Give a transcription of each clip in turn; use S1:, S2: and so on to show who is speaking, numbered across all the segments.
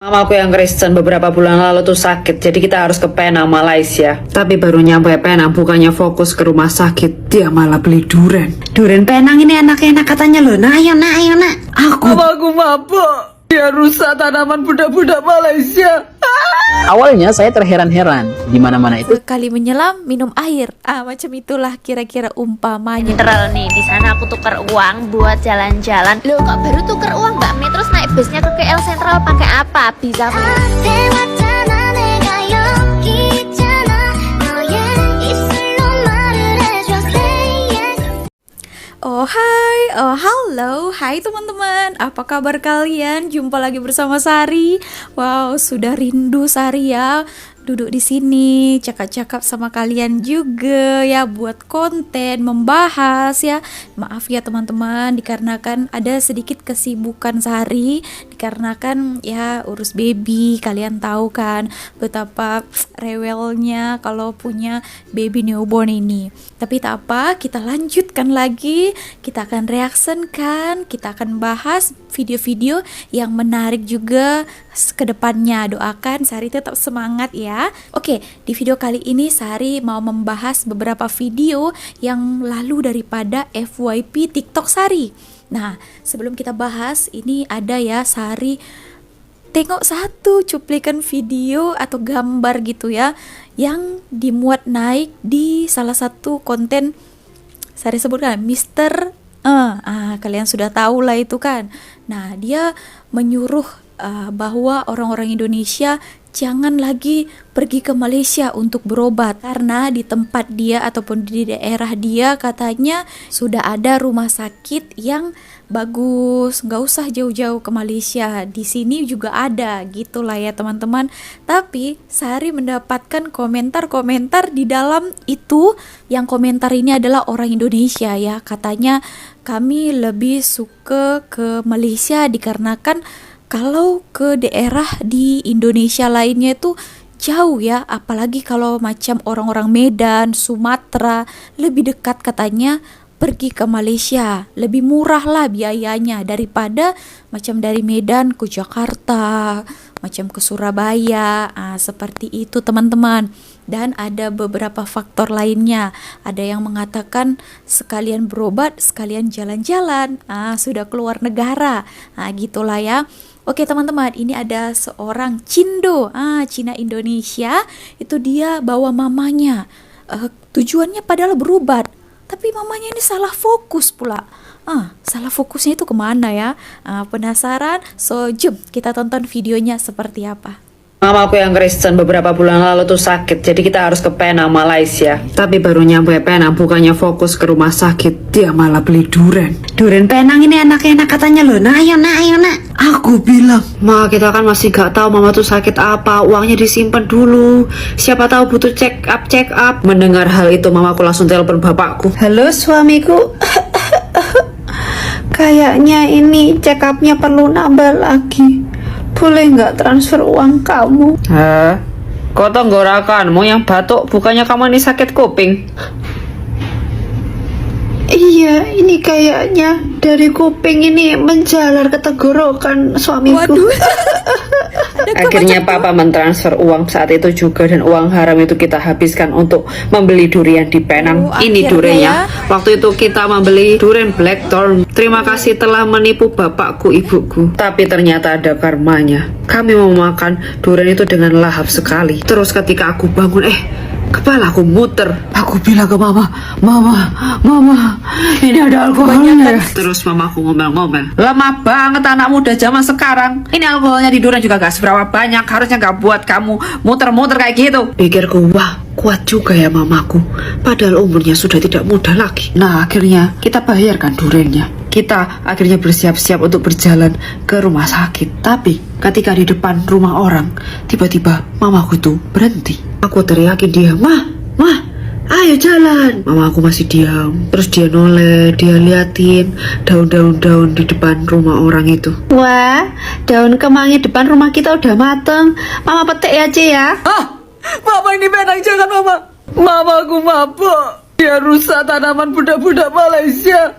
S1: Mamaku yang Kristen beberapa bulan lalu tuh sakit, jadi kita harus ke Penang, Malaysia. Tapi baru nyampe Penang, bukannya fokus ke rumah sakit, dia malah beli duren. Duren Penang ini enak-enak katanya loh. Nah ayo nak.
S2: Mamaku mabuk, dia rusak tanaman budak-budak Malaysia.
S3: Awalnya saya terheran-heran, di mana-mana itu
S4: Sekali menyelam, minum air. Macam itulah kira-kira umpamanya.
S5: Literal nih, di sana aku tukar uang buat jalan-jalan. Loh kok baru tukar uang Mbak Mi, terus naik busnya ke KL Central pakai apa? Bisa
S4: Oh hai, halo, hai teman-teman. Apa kabar kalian? Jumpa lagi bersama Sari. Wow, sudah rindu Sari ya. Duduk di sini, cakap-cakap sama kalian juga ya, buat konten, membahas ya. Maaf ya teman-teman, dikarenakan ada sedikit kesibukan Sari, dikarenakan ya urus baby. Kalian tahu kan betapa rewelnya kalau punya baby newborn ini. Tapi tak apa, kita lanjutkan lagi. Kita akan reaction kan, kita akan bahas video-video yang menarik juga ke depannya. Doakan Sari tetap semangat ya. Oke, di video kali ini Sari mau membahas beberapa video yang lalu daripada FYP TikTok Sari. Nah, sebelum kita bahas, ini ada ya Sari tengok satu cuplikan video atau gambar gitu ya, yang dimuat naik di salah satu konten Sari sebutkan Mister kalian sudah tahu lah itu kan. Nah, dia menyuruh bahwa orang-orang Indonesia jangan lagi pergi ke Malaysia untuk berobat, karena di tempat dia ataupun di daerah dia katanya sudah ada rumah sakit yang bagus, nggak usah jauh-jauh ke Malaysia, di sini juga ada gitulah ya teman-teman. Tapi Sari mendapatkan komentar-komentar di dalam itu, yang komentar ini adalah orang Indonesia ya, katanya kami lebih suka ke Malaysia dikarenakan kalau ke daerah di Indonesia lainnya itu jauh ya, apalagi kalau macam orang-orang Medan, Sumatera, lebih dekat katanya pergi ke Malaysia, lebih murah lah biayanya daripada macam dari Medan ke Jakarta, macam ke Surabaya, seperti itu teman-teman. Dan ada beberapa faktor lainnya, ada yang mengatakan sekalian berobat, sekalian jalan-jalan, sudah keluar negara, gitulah ya. Oke teman-teman, ini ada seorang Cindo, Cina Indonesia, itu dia bawa mamanya, tujuannya padahal berobat, tapi mamanya ini salah fokus pula. Salah fokusnya itu kemana ya? Penasaran? So, jom kita tonton videonya seperti apa.
S1: Mamaku yang Kristen beberapa bulan lalu tuh sakit, jadi kita harus ke Penang, Malaysia. Tapi baru nyampe Penang, bukannya fokus ke rumah sakit, dia malah beli duren. Duren Penang ini enak-enak katanya loh. Nah ayo nak. Aku bilang, Ma, kita kan masih gak tahu mama tuh sakit apa, uangnya disimpan dulu, siapa tahu butuh check up. Mendengar hal itu, mamaku langsung telepon bapakku. Halo suamiku, kayaknya ini check upnya perlu nambah lagi. Boleh nggak transfer uang kamu? Kau tenggorokan, mau yang batuk, bukannya kamu ini sakit kuping? Iya, ini kayaknya dari kuping ini menjalar ke tenggorokan suamiku.
S4: Waduh.
S1: Akhirnya papa mentransfer uang saat itu juga, dan uang haram itu kita habiskan untuk membeli durian di Penang. Ini duriannya. Waktu itu kita membeli durian Blackthorn. Terima kasih telah menipu bapakku, ibuku. Tapi ternyata ada karmanya. Kami mau makan durian itu dengan lahap sekali. Terus ketika aku bangun, kepala aku muter. Aku bilang ke mama, ini ada alkoholnya. Terus mamaku ngomel-ngomel, lemah banget anak muda zaman sekarang. Ini alkoholnya di durian juga gak seberapa banyak, harusnya gak buat kamu muter-muter kayak gitu. Pikirku, wah kuat juga ya mamaku, padahal umurnya sudah tidak muda lagi. Nah akhirnya kita bayarkan duriannya. Kita akhirnya bersiap-siap untuk berjalan ke rumah sakit. Tapi ketika di depan rumah orang, tiba-tiba mamaku itu berhenti. Aku teriakin dia, Mah, ayo jalan. Mama aku masih diam. Terus dia noleh, dia liatin daun-daun di depan rumah orang itu. Wah, daun kemangi depan rumah kita udah mateng. Mama petik ya, Ci ya.
S2: Mama ini Penang, jangan Mama. Mamaku mabuk, dia rusak tanaman budak-budak Malaysia.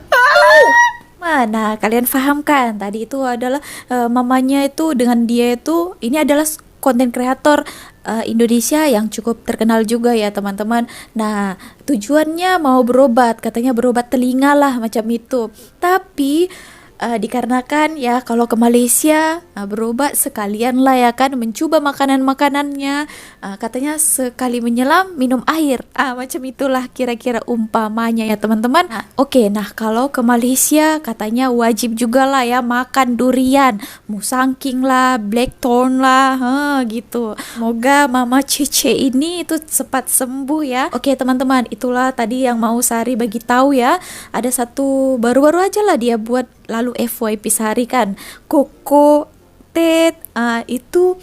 S4: Nah, kalian paham kan? Tadi itu adalah mamanya itu dengan dia itu ini adalah konten kreator Indonesia yang cukup terkenal juga ya teman-teman. Nah, tujuannya mau berobat, katanya berobat telinga lah macam itu. Tapi dikarenakan ya kalau ke Malaysia berobat sekalian lah ya kan mencoba makanan-makanannya, katanya sekali menyelam minum air, macam itulah kira-kira umpamanya ya teman-teman. Oke, nah kalau ke Malaysia katanya wajib juga lah ya makan durian, musangking lah, blackthorn lah, gitu. Semoga Mama Cece ini itu cepat sembuh ya. Oke teman-teman, itulah tadi yang mau Sari bagi tahu ya. Ada satu baru-baru aja lah dia buat, lalu FYP Sari kan, Koko Ted itu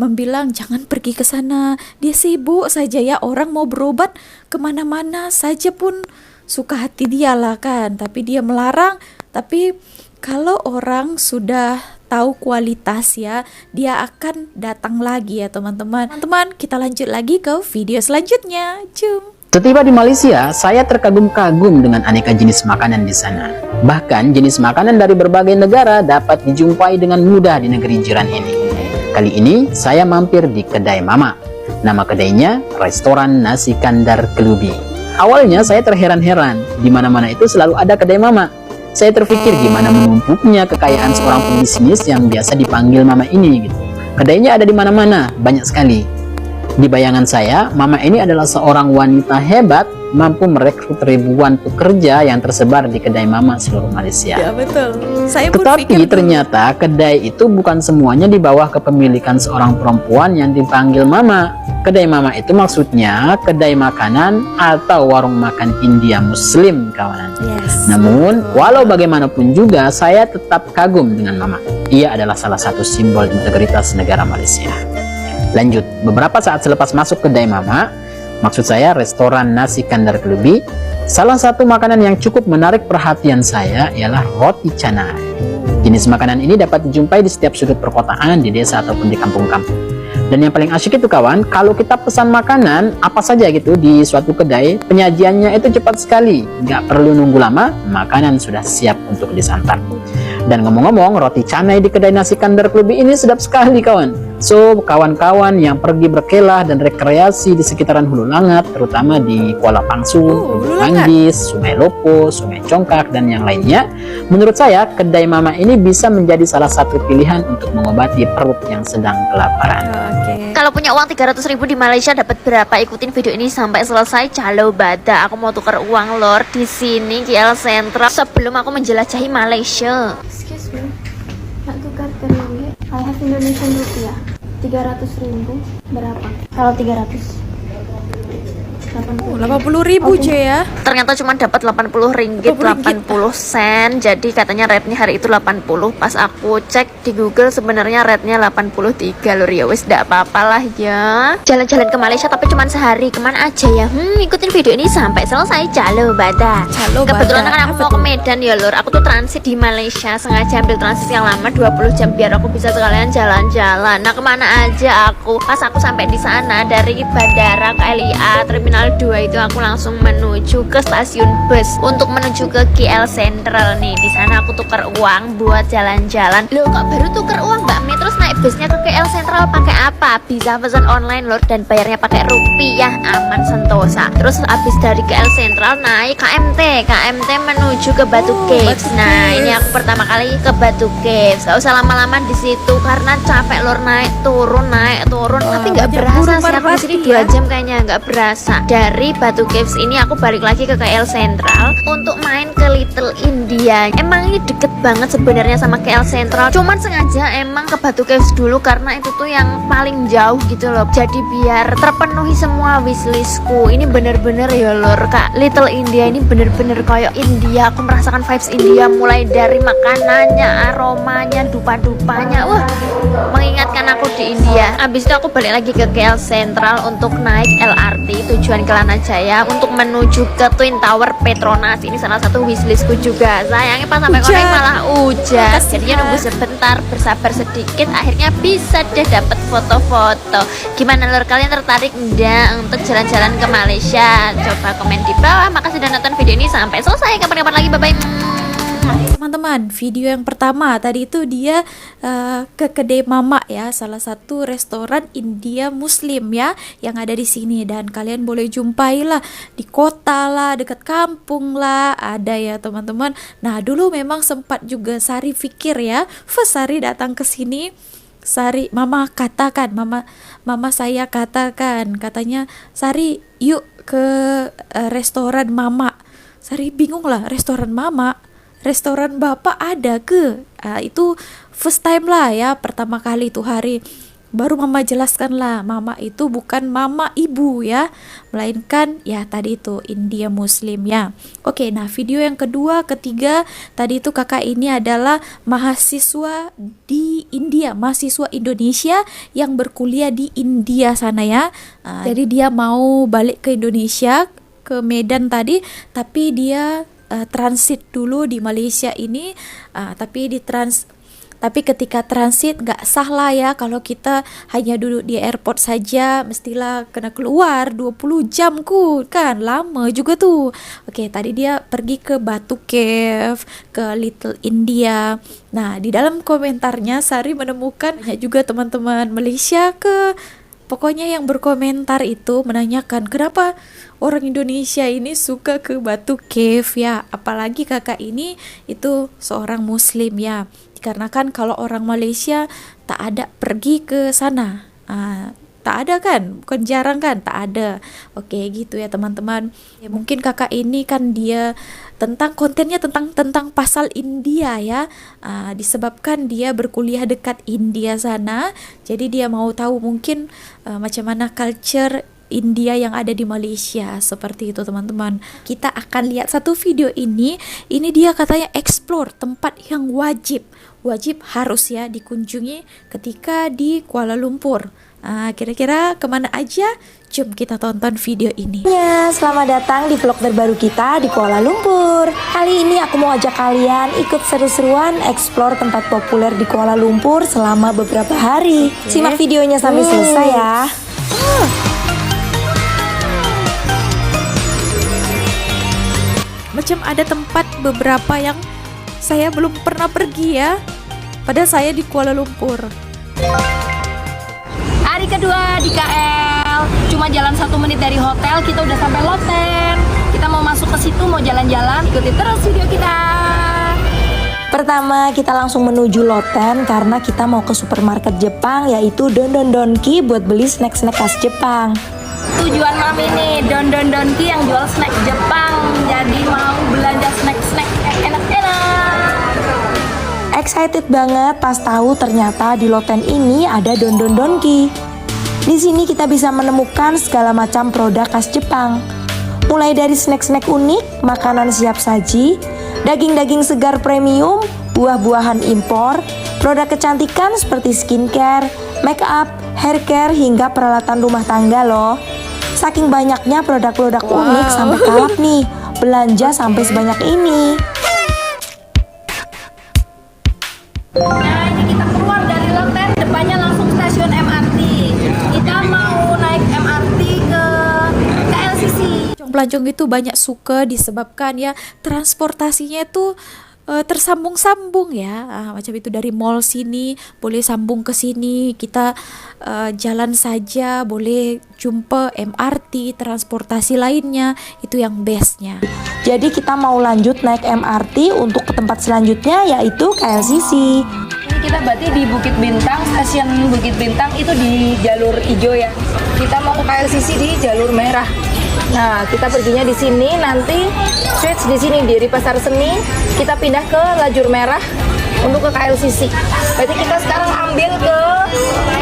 S4: membilang jangan pergi ke sana, dia sibuk saja ya, orang mau berobat kemana-mana saja pun suka hati dia lah kan, tapi dia melarang. Tapi kalau orang sudah tahu kualitas ya, dia akan datang lagi ya teman-teman. Teman-teman, kita lanjut lagi ke video selanjutnya. Jom.
S3: Setiba di Malaysia, saya terkagum-kagum dengan aneka jenis makanan di sana. Bahkan jenis makanan dari berbagai negara dapat dijumpai dengan mudah di negeri jiran ini. Kali ini saya mampir di kedai Mama. Nama kedainya Restoran Nasi Kandar Kelubi. Awalnya saya terheran-heran, di mana-mana itu selalu ada kedai Mama. Saya terpikir gimana menumpuknya kekayaan seorang pebisnis yang biasa dipanggil Mama ini gitu. Kedainya ada di mana-mana, banyak sekali. Di bayangan saya, Mama ini adalah seorang wanita hebat, mampu merekrut ribuan pekerja yang tersebar di kedai Mama seluruh Malaysia.
S4: Ya betul. Saya pun
S3: Tetapi
S4: pikir
S3: ternyata kedai itu bukan semuanya di bawah kepemilikan seorang perempuan yang dipanggil Mama. Kedai Mama itu maksudnya kedai makanan atau warung makan India Muslim kawanan.
S4: Yes.
S3: Namun, walau bagaimanapun juga saya tetap kagum dengan Mama. Ia adalah salah satu simbol integritas negara Malaysia. Lanjut, beberapa saat selepas masuk kedai Mama, maksud saya restoran Nasi Kandar Kelubi, salah satu makanan yang cukup menarik perhatian saya ialah roti canai. Jenis makanan ini dapat dijumpai di setiap sudut perkotaan, di desa ataupun di kampung-kampung. Dan yang paling asyik itu kawan, kalau kita pesan makanan apa saja gitu di suatu kedai, penyajiannya itu cepat sekali, nggak perlu nunggu lama, makanan sudah siap untuk disantap. Dan ngomong-ngomong, roti canai di kedai Nasi Kandar Kelubi ini sedap sekali kawan. So, kawan-kawan yang pergi berkelah dan rekreasi di sekitaran Hulu Langat, terutama di Kuala Pangsu, Lubuk Manggis, Sungai Lopo, Sungai Congkak, dan yang lainnya, menurut saya, kedai Mama ini bisa menjadi salah satu pilihan untuk mengobati perut yang sedang kelaparan.
S5: Kalau punya uang 300.000 di Malaysia dapat berapa? Ikutin video ini sampai selesai. Calo bada, aku mau tukar uang lor di sini KL Sentral sebelum aku menjelajahi Malaysia.
S6: Excuse me, nak tukar ke ringgit. I have Indonesian rupiah. 300.000 berapa? Kalau 300
S4: 80.000 cuy ya.
S5: Ternyata cuma dapat 80 ringgit 80 sen. Jadi katanya rate-nya hari itu 80. Pas aku cek di Google sebenarnya rate-nya 83 lur ya. Wes ndak apa-apa lah ya. Jalan-jalan ke Malaysia tapi cuma sehari. Kemana aja ya? Ikutin video ini sampai selesai. Calo bada. Kebetulan kan aku mau ke Medan ya lur. Aku tuh transit di Malaysia, sengaja ambil transit yang lama 20 jam biar aku bisa sekalian jalan-jalan. Nah, kemana aja aku? Pas aku sampai di sana dari bandara ke LIA Terminal 2 itu aku langsung menuju ke stasiun bus untuk menuju ke KL Sentral nih. Di sana aku tukar uang buat jalan-jalan. Loh, kok baru tukar uang Mbak Mi? Terus naik busnya ke KL Sentral pakai apa? Bisa pesan online lor dan bayarnya pakai rupiah, aman sentosa. Terus habis dari KL Sentral naik KMT menuju ke Batu Caves. Nah, ini aku pertama kali ke Batu Caves. Gak usah lama-lama di situ karena capek lor, naik turun. Tapi nggak berasa sih aku di sini 2 jam kayaknya nggak berasa. Dari Batu Caves ini aku balik lagi ke KL Sentral untuk main ke Little India. Emang ini deket banget sebenarnya sama KL Sentral, cuman sengaja emang ke Batu Caves dulu karena itu tuh yang paling jauh gitu loh. Jadi biar terpenuhi semua wishlistku. Ini bener-bener ya lor, Kak, Little India ini bener-bener kayak India. Aku merasakan vibes India mulai dari makanannya, aromanya, dupa-dupanya. Wah, mengingatkan aku di India. Habis itu aku balik lagi ke KL Sentral untuk naik LRT tujuan Kelana Jaya untuk menuju ke Twin Tower Petronas. Ini salah satu wishlistku juga. Sayangnya pas sampai konek malah hujan. Jadinya nunggu sebentar, bersabar sedikit, akhirnya bisa deh dapat foto-foto. Gimana lor, kalian tertarik enggak untuk jalan-jalan ke Malaysia? Coba komen di bawah. Makasih sudah nonton video ini sampai selesai. Kapan-kapan lagi, bye-bye.
S4: teman-teman, video yang pertama tadi itu dia ke kedai Mama ya, salah satu restoran India Muslim ya yang ada di sini, dan kalian boleh jumpai lah di kota lah, dekat kampung lah ada ya teman-teman. Nah dulu memang sempat juga Sari pikir ya, first Sari datang ke sini, mama saya katakan, katanya Sari yuk ke restoran Mama. Sari bingung lah, restoran Mama, restoran bapak ada ke? Itu first time lah ya, pertama kali itu hari. Baru mama jelaskan lah, mama itu bukan mama ibu ya, melainkan ya tadi itu India Muslim ya. Oke, nah video yang kedua, ketiga, tadi itu kakak ini adalah mahasiswa di India, mahasiswa Indonesia yang berkuliah di India sana ya. Jadi dia mau balik ke Indonesia, ke Medan tadi, tapi dia transit dulu di Malaysia ini, tapi ketika transit nggak sah lah ya kalau kita hanya duduk di airport saja, mestilah kena keluar 20 jam kan, lama juga tuh. Oke, tadi dia pergi ke Batu Cave, ke Little India. Nah di dalam komentarnya Sari menemukan banyak juga teman-teman Malaysia pokoknya yang berkomentar itu menanyakan kenapa orang Indonesia ini suka ke Batu Cave ya, apalagi kakak ini itu seorang Muslim ya, dikarenakan kalau orang Malaysia tak ada pergi ke sana, tak ada kan, bukan jarang kan, tak ada. Oke gitu ya teman-teman ya, mungkin kakak ini kan dia kontennya tentang pasal India ya, disebabkan dia berkuliah dekat India sana, jadi dia mau tahu mungkin macam mana culture India yang ada di Malaysia, seperti itu teman-teman. Kita akan lihat satu video ini dia katanya explore tempat yang wajib harus ya dikunjungi ketika di Kuala Lumpur. Kira-kira kemana aja? Jom kita tonton video ini.
S7: Selamat datang di vlog terbaru kita di Kuala Lumpur. Kali ini aku mau ajak kalian ikut seru-seruan explore tempat populer di Kuala Lumpur selama beberapa hari. Simak videonya sampai selesai ya.
S4: Macam ada tempat beberapa yang saya belum pernah pergi ya, padahal saya di Kuala Lumpur.
S8: Hari kedua di KL, cuma jalan 1 menit dari hotel, kita udah sampai Loten. Kita mau masuk ke situ, mau jalan-jalan, ikuti terus video kita.
S7: Pertama kita langsung menuju Loten karena kita mau ke supermarket Jepang, yaitu Don Don Donki buat beli snack-snack khas Jepang.
S8: Tujuan mami nih, Don Don Donki yang jual snack Jepang, jadi mau belanja snack-snack enak-enak.
S7: Excited banget pas tahu ternyata di Loten ini ada Don Don Donki. Di sini kita bisa menemukan segala macam produk khas Jepang. Mulai dari snack-snack unik, makanan siap saji, daging-daging segar premium, buah-buahan impor, produk kecantikan seperti skincare, make up, hair care, hingga peralatan rumah tangga loh. Saking banyaknya produk-produk unik sampai kalap nih, belanja sampai sebanyak ini.
S8: Nah ini kita keluar dari Loten, depannya langsung stasiun MRT. Kita mau naik MRT ke KLCC.
S4: Pelancong itu banyak suka disebabkan ya transportasinya itu tersambung-sambung ya, macam itu dari mall sini boleh sambung ke sini, kita jalan saja boleh jumpa MRT, transportasi lainnya, itu yang bestnya.
S7: Jadi kita mau lanjut naik MRT untuk ke tempat selanjutnya, yaitu KLCC.
S8: Ini kita berarti di Bukit Bintang, stasiun Bukit Bintang itu di jalur hijau ya. Kita mau ke KLCC di jalur merah. Nah, kita perginya di sini, nanti switch di sini di Pasar Seni, kita pindah ke lajur merah untuk ke KLCC. Berarti kita sekarang ambil ke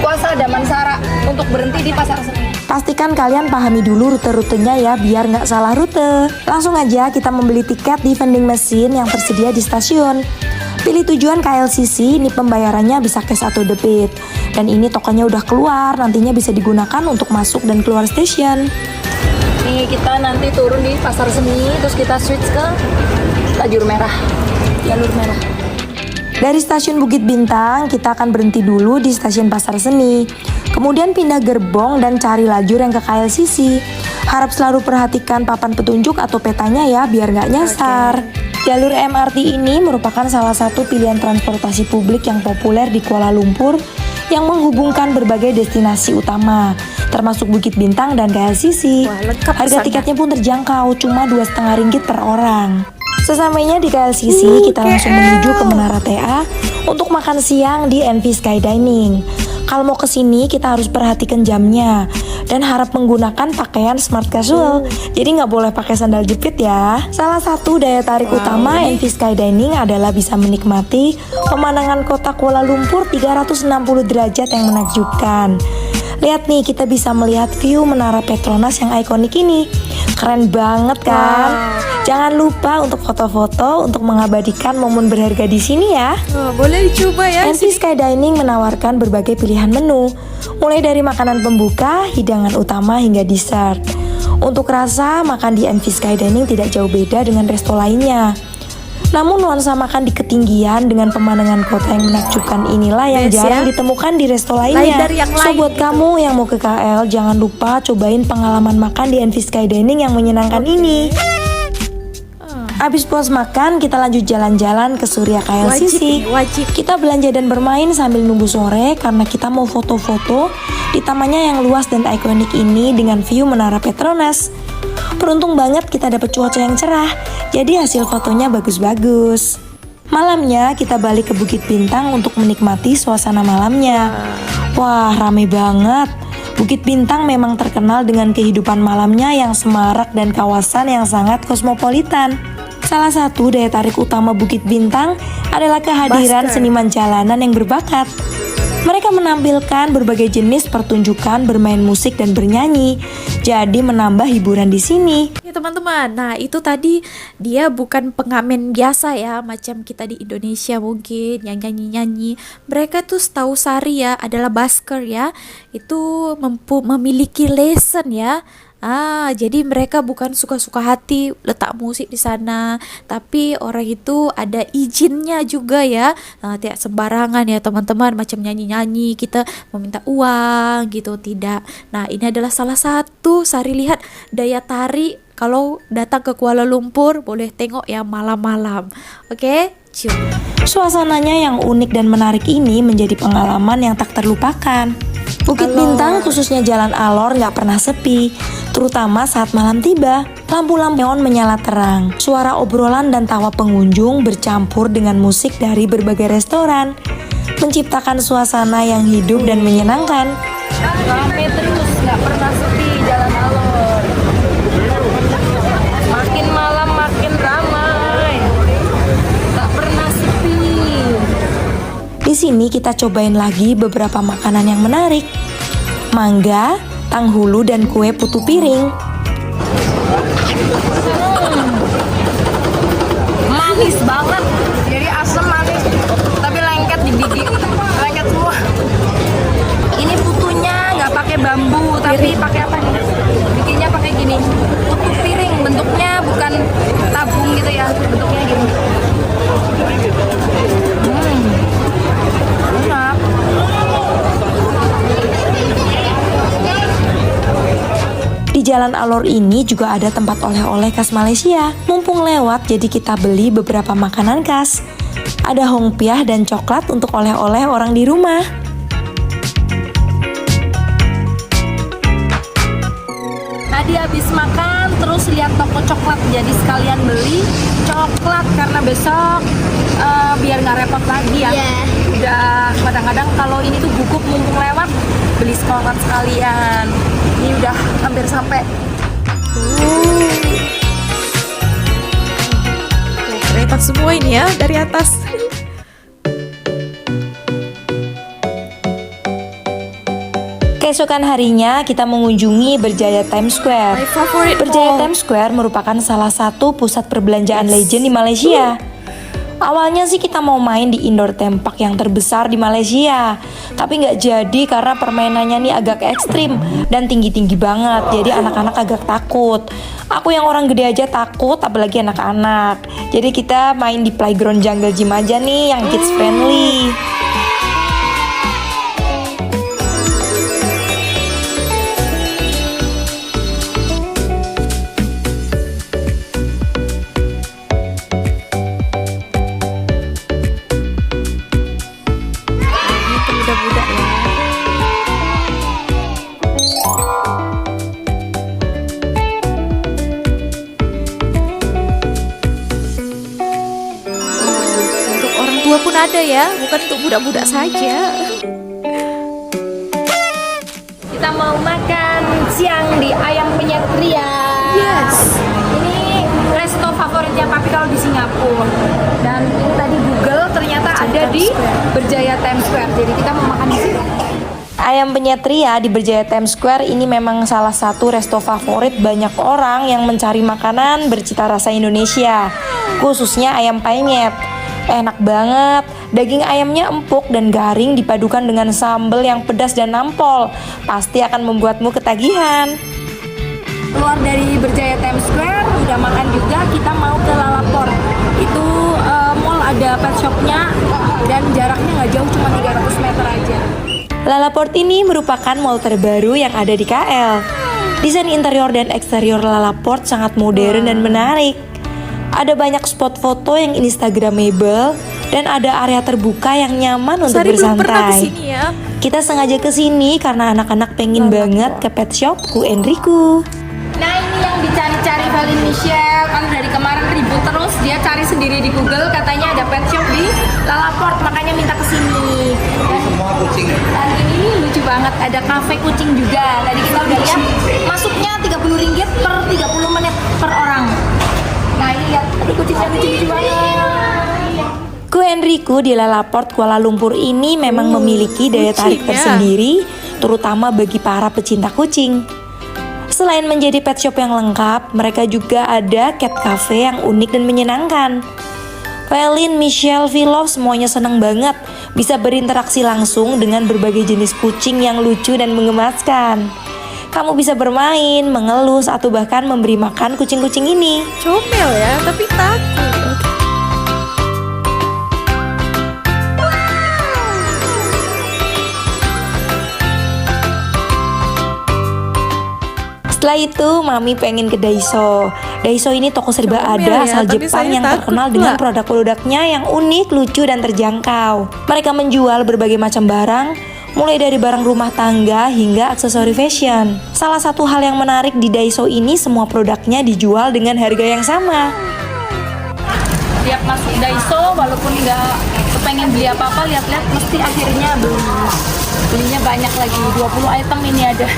S8: Kuasa Damansara untuk berhenti di Pasar Seni.
S7: Pastikan kalian pahami dulu rute-rutenya ya, biar nggak salah rute. Langsung aja kita membeli tiket di vending machine yang tersedia di stasiun. Pilih tujuan KLCC, ini pembayarannya bisa cash atau debit. Dan ini tokennya udah keluar, nantinya bisa digunakan untuk masuk dan keluar stasiun.
S8: Nih kita nanti turun di Pasar Seni, terus kita switch ke lajur merah, jalur merah.
S7: Dari stasiun Bukit Bintang, kita akan berhenti dulu di stasiun Pasar Seni. Kemudian pindah gerbong dan cari lajur yang ke KLCC. Harap selalu perhatikan papan petunjuk atau petanya ya, biar nggak nyasar. Jalur MRT ini merupakan salah satu pilihan transportasi publik yang populer di Kuala Lumpur yang menghubungkan berbagai destinasi utama, termasuk Bukit Bintang dan KLCC.
S4: Wah, lengkap
S7: Harga
S4: pesannya.
S7: tiketnya pun terjangkau, cuma RM2,5 per orang. Sesampainya di KLCC, kita langsung menuju ke Menara TA untuk makan siang di NV Sky Dining. Kalau mau ke sini, kita harus perhatikan jamnya dan harap menggunakan pakaian smart casual. Jadi nggak boleh pakai sandal jepit ya. Salah satu daya tarik utama NV Sky Dining adalah bisa menikmati pemandangan kota Kuala Lumpur 360 derajat yang menakjubkan. Lihat nih, kita bisa melihat view Menara Petronas yang ikonik ini. Keren banget kan? Jangan lupa untuk foto-foto untuk mengabadikan momen berharga di sini ya.
S4: Oh, boleh dicoba ya.
S7: NV Sky Dining menawarkan berbagai pilihan menu, mulai dari makanan pembuka, hidangan utama hingga dessert. Untuk rasa, makan di NV Sky Dining tidak jauh beda dengan resto lainnya. Namun nuansa makan di ketinggian dengan pemandangan kota yang menakjubkan inilah yang
S4: Best,
S7: jarang
S4: ya?
S7: ditemukan di resto
S4: Lain
S7: lainnya.
S4: dari yang
S7: So
S4: lain
S7: buat
S4: gitu.
S7: kamu yang mau ke KL, jangan lupa cobain pengalaman makan di NV Sky Dining yang menyenangkan ini. Abis puas makan, kita lanjut jalan-jalan ke Surya
S4: Wajib
S7: KLCC.
S4: nih, wajib.
S7: Kita belanja dan bermain sambil nunggu sore karena kita mau foto-foto di tamannya yang luas dan ikonik ini dengan view Menara Petronas. Beruntung banget kita dapat cuaca yang cerah, jadi hasil fotonya bagus-bagus. Malamnya kita balik ke Bukit Bintang untuk menikmati suasana malamnya. Wah, rame banget. Bukit Bintang memang terkenal dengan kehidupan malamnya yang semarak dan kawasan yang sangat kosmopolitan. Salah satu daya tarik utama Bukit Bintang adalah kehadiran
S4: Busker.
S7: seniman jalanan yang berbakat. Mereka menampilkan berbagai jenis pertunjukan bermain musik dan bernyanyi, jadi menambah hiburan di sini.
S4: Ya teman-teman, nah itu tadi dia bukan pengamen biasa ya, macam kita di Indonesia mungkin yang nyanyi-nyanyi. Mereka tuh setahu Sari ya adalah busker ya, itu memiliki lesson ya. Jadi mereka bukan suka-suka hati letak musik di sana, tapi orang itu ada izinnya juga ya. Tidak sembarangan ya teman-teman, macam nyanyi-nyanyi kita meminta uang gitu, tidak. Nah, ini adalah salah satu Sari lihat daya tarik kalau datang ke Kuala Lumpur, boleh tengok ya malam-malam. Oke, cium.
S7: Suasananya yang unik dan menarik ini menjadi pengalaman yang tak terlupakan. Bukit Bintang khususnya Jalan Alor nggak pernah sepi, terutama saat malam tiba. Lampu-lampu neon menyala terang, suara obrolan dan tawa pengunjung bercampur dengan musik dari berbagai restoran, menciptakan suasana yang hidup dan menyenangkan.
S8: Rame terus, nggak pernah sepi Jalan Alor. Makin malam makin ramai, nggak pernah sepi.
S7: Di sini kita cobain lagi beberapa makanan yang menarik. Mangga, tanghulu, dan kue putu piring.
S8: Manis banget, jadi asam manis, tapi lengket di gigi, lengket semua. Ini putunya nggak pakai bambu, tapi pakai apa nih? Bikinnya pakai gini, putu piring, bentuknya bukan tabung gitu ya, bentuknya gini. Enak.
S7: Di Jalan Alor ini juga ada tempat oleh-oleh khas Malaysia. Mumpung lewat, jadi kita beli beberapa makanan khas. Ada hongpiah dan coklat untuk oleh-oleh orang di rumah.
S8: Tadi habis makan, terus lihat toko coklat, jadi sekalian beli coklat karena besok biar nggak repot lagi ya. Udah kadang-kadang kalau ini tuh gugup mumpung lewat, beli coklat sekalian. Ini udah hampir sampai.
S4: Kelihatan semua ini ya dari atas.
S7: Keesokan harinya kita mengunjungi Berjaya Times Square.
S4: My favorite
S7: Berjaya
S4: mall.
S7: Times Square merupakan salah satu pusat perbelanjaan legend di Malaysia. Awalnya sih kita mau main di indoor theme park yang terbesar di Malaysia, tapi nggak jadi karena permainannya nih agak ekstrim dan tinggi-tinggi banget, jadi anak-anak agak takut. Aku yang orang gede aja takut, apalagi anak-anak. Jadi kita main di playground jungle gym aja nih yang kids friendly.
S4: ada ya, bukan untuk budak-budak saja.
S8: Kita mau makan siang di Ayam Penyet Ria.
S4: Yes.
S8: Ini resto favoritnya Papi kalau di Singapura. Dan ini tadi Google ternyata ada di Berjaya Times Square. Jadi kita mau makan di sini.
S7: Ayam Penyet Ria di Berjaya Times Square ini memang salah satu resto favorit banyak orang yang mencari makanan bercita rasa Indonesia, khususnya ayam penyet. Enak banget, daging ayamnya empuk dan garing dipadukan dengan sambal yang pedas dan nampol. Pasti akan membuatmu ketagihan.
S8: Keluar dari Berjaya Times Square, udah makan juga, kita mau ke Lalaport. Itu mall ada pet shopnya dan jaraknya nggak jauh, cuma 300 meter aja.
S7: Lalaport ini merupakan mall terbaru yang ada di KL. Desain interior dan eksterior Lalaport sangat modern dan menarik. Ada banyak spot foto yang instagramable dan ada area terbuka yang nyaman untuk
S4: Sari belum pernah
S7: bersantai.
S4: kesini ya.
S7: Kita sengaja kesini karena anak-anak pengen banget ke pet shop Ku Enriku.
S8: Nah ini yang dicari-cari Valin Michelle, kan dari kemarin ribut terus, dia cari sendiri di Google, katanya ada pet shop di Lalaport, makanya minta kesini. Dan ini lucu banget, ada cafe kucing juga. Tadi kita udah lihat, masuknya Rp30 per 30 menit per orang. Nah ini lihat, tadi kucingnya lucu-lucu banget.
S7: Ku Enriku di Lalaport Kuala Lumpur ini memang memiliki daya tarik
S4: kucing ya.
S7: tersendiri, terutama bagi para pecinta kucing. Selain menjadi pet shop yang lengkap, mereka juga ada cat cafe yang unik dan menyenangkan. Valin, Michelle, Vilov semuanya seneng banget bisa berinteraksi langsung dengan berbagai jenis kucing yang lucu dan menggemaskan. Kamu bisa bermain, mengelus, atau bahkan memberi makan kucing-kucing ini.
S4: Comel ya, tapi takut.
S7: Setelah itu, Mami pengen ke Daiso. Daiso ini toko serba
S4: Comel
S7: ada
S4: ya,
S7: asal
S4: tapi
S7: Jepang
S4: saya
S7: yang
S4: takut
S7: terkenal dengan
S4: pula.
S7: produk-produknya yang unik, lucu, dan terjangkau. Mereka menjual berbagai macam barang, mulai dari barang rumah tangga hingga aksesori fashion. Salah satu hal yang menarik di Daiso ini, semua produknya dijual dengan harga yang sama.
S8: Tiap masuk Daiso, walaupun nggak kepengen beli apa-apa, lihat-lihat mesti akhirnya belinya banyak lagi, 20 item ini ada.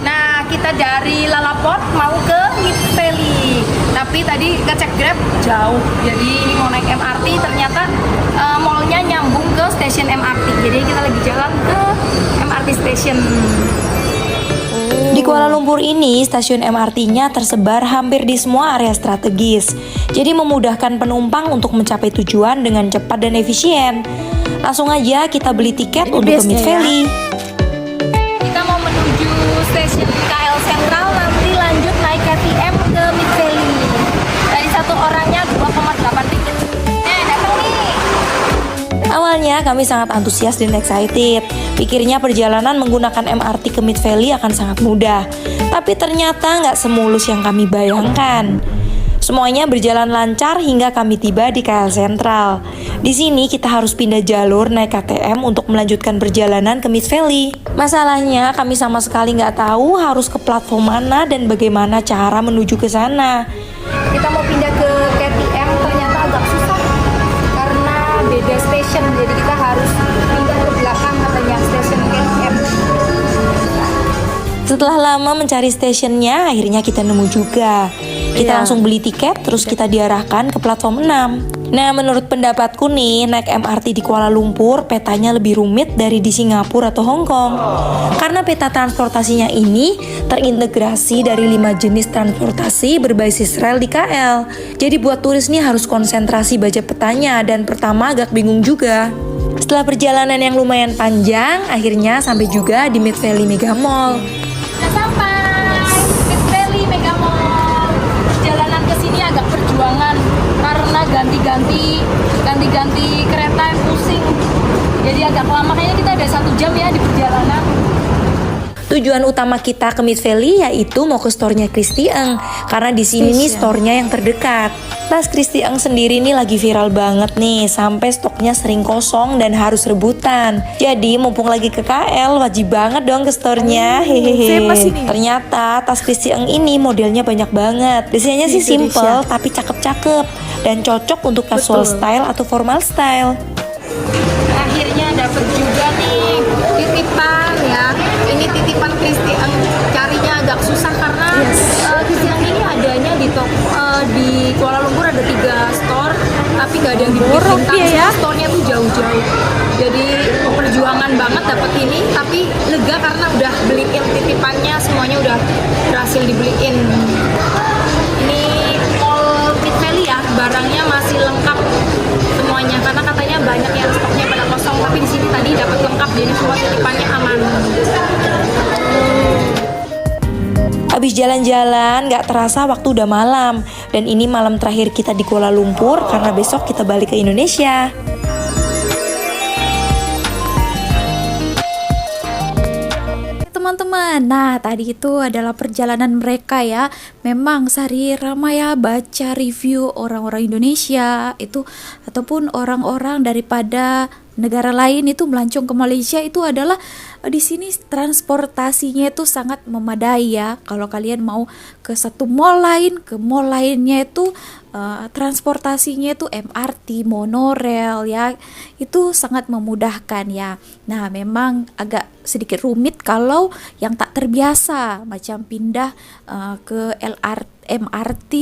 S8: Nah, kita dari Lalaport mau ke Mid Valley. Tapi tadi ngecek Grab jauh. Jadi ini mau naik MRT, ternyata mallnya nyambung ke stasiun MRT. Jadi kita lagi jalan ke MRT station.
S7: Di Kuala Lumpur ini, stasiun MRT-nya tersebar hampir di semua area strategis. Jadi memudahkan penumpang untuk mencapai tujuan dengan cepat dan efisien. Langsung aja kita beli tiket
S4: Ini
S7: untuk ke
S4: base-nya
S7: Mid
S4: ya.
S7: Valley.
S8: Kita mau menuju stasiun KL Sentral, nanti lanjut naik KTM ke Mid Valley. Dari satu orangnya 2,8 ringgit. Datang nih.
S7: Awalnya kami sangat antusias dan excited. Pikirnya perjalanan menggunakan MRT ke Mid Valley akan sangat mudah. Tapi ternyata nggak semulus yang kami bayangkan. Semuanya berjalan lancar hingga kami tiba di KL Sentral. Di sini kita harus pindah jalur naik KTM untuk melanjutkan perjalanan ke Mid Valley. Masalahnya kami sama sekali nggak tahu harus ke platform mana dan bagaimana cara menuju ke sana.
S8: Kita mau pindah ke KTM, ternyata agak susah karena beda station. Jadi kita harus pindah ke belakang katanya stasiun KTM.
S7: Setelah lama mencari stasiunnya, akhirnya kita nemu juga. Kita langsung beli tiket, terus kita diarahkan ke platform 6. Nah, menurut pendapatku nih, naik MRT di Kuala Lumpur petanya lebih rumit dari di Singapura atau Hong Kong. Karena peta transportasinya ini terintegrasi dari 5 jenis transportasi berbasis rel di KL. Jadi buat turis nih harus konsentrasi baca petanya, dan pertama agak bingung juga. Setelah perjalanan yang lumayan panjang, akhirnya sampai juga di Mid Valley Mega Mall.
S8: Kita sampai Mid Valley Mega Mall. Perjalanan ke sini agak perjuangan karena ganti-ganti kereta yang pusing. Jadi agak lama, kayaknya kita ada 1 jam ya di perjalanan.
S7: Tujuan utama kita ke Mid Valley yaitu mau ke store-nya Christy Eng, karena di sini nih store-nya yang terdekat. Tas Christy Eng sendiri nih lagi viral banget nih, sampai stoknya sering kosong dan harus rebutan. Jadi mumpung lagi ke KL, wajib banget dong ke store-nya. Hehehe.
S4: famous ini.
S7: Ternyata tas Christy Eng ini modelnya banyak banget. Desainnya sih
S4: Indonesia.
S7: simple tapi cakep-cakep. dan cocok untuk casual style atau formal style.
S8: Akhirnya dapat juga nih titipan ya. Ini titipan Christian, carinya agak susah karena Christian ini adanya di Kuala Lumpur ada 3 store, tapi nggak ada yang di Bukit Bintang. Ya. Store-nya tuh jauh-jauh. Jadi perjuangan banget dapat ini, tapi lega karena udah beliin titipannya, semuanya udah berhasil dibeliin. Ini Mall Mid Valley ya, barangnya masih lengkap semuanya karena katanya banyak yang stoknya pada kosong, tapi di sini tadi dapat lengkap, jadi semua titipannya aman.
S7: Habis jalan-jalan, gak terasa waktu udah malam. Dan ini malam terakhir kita di Kuala Lumpur karena besok kita balik ke Indonesia.
S4: Teman-teman, nah tadi itu adalah perjalanan mereka ya. Memang Sari ramai ya baca review orang-orang Indonesia itu ataupun orang-orang daripada negara lain itu melancong ke Malaysia. Itu adalah di sini transportasinya itu sangat memadai ya. Kalau kalian mau ke satu mall lain, ke mall lainnya itu transportasinya itu MRT, monorail ya. Itu sangat memudahkan ya. Nah, memang agak sedikit rumit kalau yang tak terbiasa macam pindah ke MRT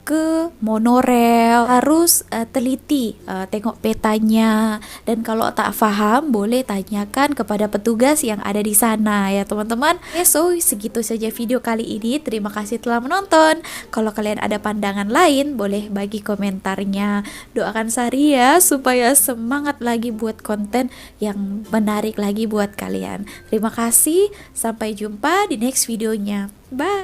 S4: ke monorail, harus teliti tengok petanya, dan kalau tak faham boleh tanyakan kepada petugas yang ada di sana ya teman-teman. So segitu saja video kali ini, terima kasih telah menonton. Kalau kalian ada pandangan lain boleh bagi komentarnya. Doakan Sari ya supaya semangat lagi buat konten yang menarik lagi buat kalian. Terima kasih, sampai jumpa di next videonya. Bye.